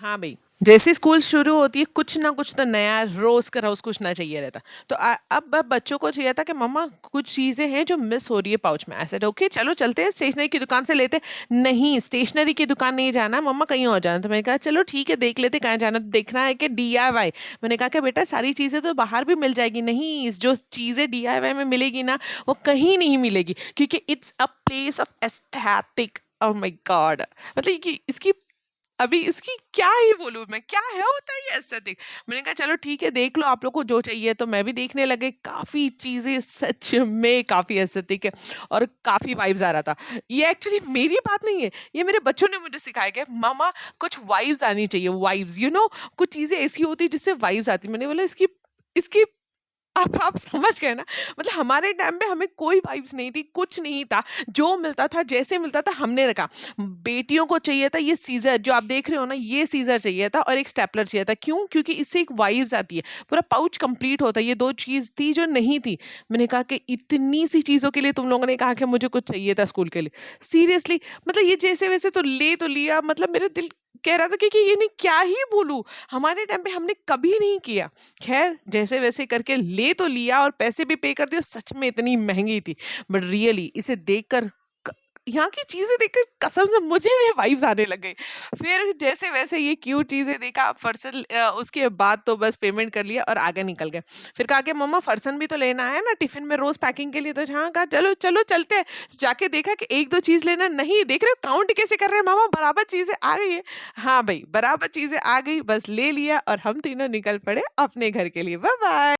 हाँ भई, जैसे ही स्कूल शुरू होती है कुछ ना कुछ तो नया रोज़ का रोज़ कुछ ना चाहिए रहता। तो अब बच्चों को चाहिए था कि मम्मा कुछ चीज़ें हैं जो मिस हो रही है पाउच में। आई सेड ओके चलो चलते हैं स्टेशनरी की दुकान से लेते हैं। नहीं, स्टेशनरी की दुकान नहीं जाना मम्मा कहीं और जाना। तो मैंने कहा चलो ठीक है देख लेते हैं कहाँ जाना है। तो देखना है कि डीआईवाई। मैंने कहा कि बेटा सारी चीज़ें तो बाहर भी मिल जाएगी। नहीं, जो चीज़ें डीआईवाई में मिलेगी ना वो कहीं नहीं मिलेगी क्योंकि it's a place of aesthetic. Oh my God! मतलब कि इसकी अभी इसकी क्या ही बोलूँ मैं, क्या है होता है ये एस्थेटिक? मैंने कहा चलो ठीक है देख लो आप लोग को जो चाहिए तो मैं भी देखने लगे काफ़ी चीज़ें सच में काफ़ी एस्थेटिक है और काफ़ी वाइब्स आ रहा था। ये एक्चुअली मेरी बात नहीं है, ये मेरे बच्चों ने मुझे सिखाया कि मामा कुछ वाइब्स आनी चाहिए वाइब्स कुछ चीज़ें ऐसी होती हैं जिससे वाइब्स आती हैं। मैंने बोला इसकी इसकी अब आप समझ गए ना मतलब हमारे टाइम पे हमें कोई वाइब्स नहीं थी, कुछ नहीं था। जो मिलता था, जैसे मिलता था हमने रखा। बेटियों को चाहिए था ये सीज़र जो आप देख रहे हो ना, ये सीज़र चाहिए था और एक स्टेपलर चाहिए था। क्यों? क्योंकि इससे एक वाइब्स आती है। पूरा पाउच कंप्लीट होता है। ये 2 चीज़ थी जो नहीं थी। मैंने कहा कि इतनी सी चीज़ों के लिए तुम लोगों ने कहा कि मुझे कुछ चाहिए था स्कूल के लिए। सीरियसली मतलब ये जैसे-वैसे तो लिया मतलब मेरा दिल कह रहा था कि ये नहीं क्या ही बोलूँ? हमारे टाइम पे हमने कभी नहीं किया। ख़ैर जैसे-वैसे करके ले तो लिया और पैसे भी पे कर दिए और सच में इतनी महँगी थी। बट रियली इसे देखकर क यहाँ की चीज़ें देखकर कसम से मुझे भी वाइब्स आने लग गई। फिर जैसे-वैसे ये क्यूट चीज़ें देखा फरसल उसके बाद तो बस पेमेंट कर लिया और आगे निकल गए। फिर कहा कि मम्मा फरसन भी तो लेना है ना टिफ़िन में रोज़ पैकिंग के लिए तो हाँ, कहा चलो, चलो चलते हैं। जाके देखा कि 1-2 चीज़ लेना नहीं देख रहे हो काउंट कैसे कर रहे हैं मामा बराबर चीज़ें आ गई है। हाँ, भई बराबर चीज़ें आ गई बस ले लिया और हम तीनों निकल पड़े अपने घर के लिए। Bye bye.